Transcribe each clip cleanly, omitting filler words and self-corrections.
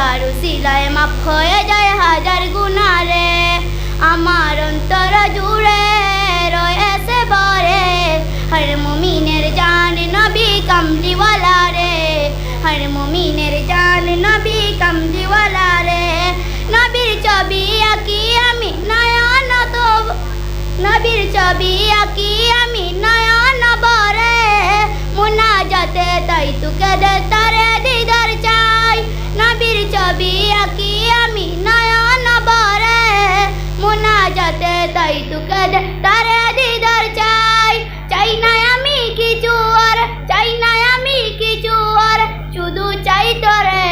যার উসিলায় মাফ হয়ে যায় হাজার গুনাহ রে। আমার অন্তর জুড়ে রয়েছে ভরে হর মুমিনের জান নবী কামলিওয়ালা রে। হর মুমিনের জান নবী কামলিওয়ালা রে। নবীর ছবি আঁকি আমি নয়ন তো, নবীর ছবি আঁকি আমি নয়ন ভরে মুনাজাতে তাই তোকে দে তারে দিদার চাই। নবীর ছবি আঁকি আমি নয়ন ভরে মুনাজাতে তাই তোকে দে তারে দিদার চাই। চাই না আমি কিছু আর, চাই না আমি কিছু আর, শুধু চাই তোরে।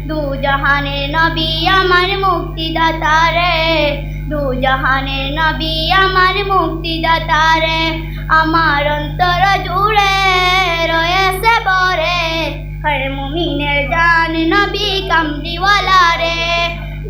দু জাহানের নবী আমার মুক্তিদাতা রে। দু জাহানের নবী আমার মুক্তিদাতা রে। আমার অন্তর জুড়ে রয়েছে ভরে হর মুমিনের জান নবী কামলিওয়ালা রে।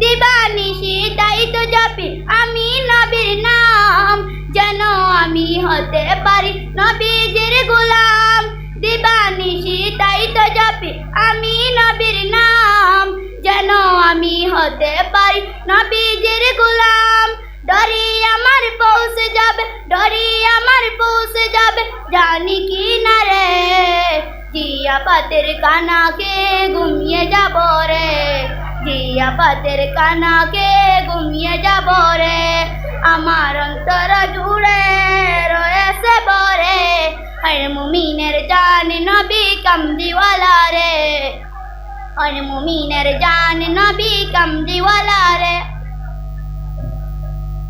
দিবানিশি তাই তো জপি আমি নবীর নাম, যেন আমি হতে পারি নবীজির গোলাম। দিবানিশি তাই তো জপি আমি নবীর নাম, যেন আমি হতে পারি নবীজির গোলাম। ডরি আমার পৌঁছে যাবে, ডরি আমার পৌঁছে যাবে জানি কি না রে। জিয়া পাতের কানাকে ঘুমিয়ে যাব রে। জিয়া পাতের কানাকে ঘুমিয়ে যাব রে। আমার অন্তর জুড়ে রয়েছে ভরে হর মুমিনের জান নবী কামলিওয়ালা রে। হর মুমিনের জান নবী কামলিওয়ালা রে।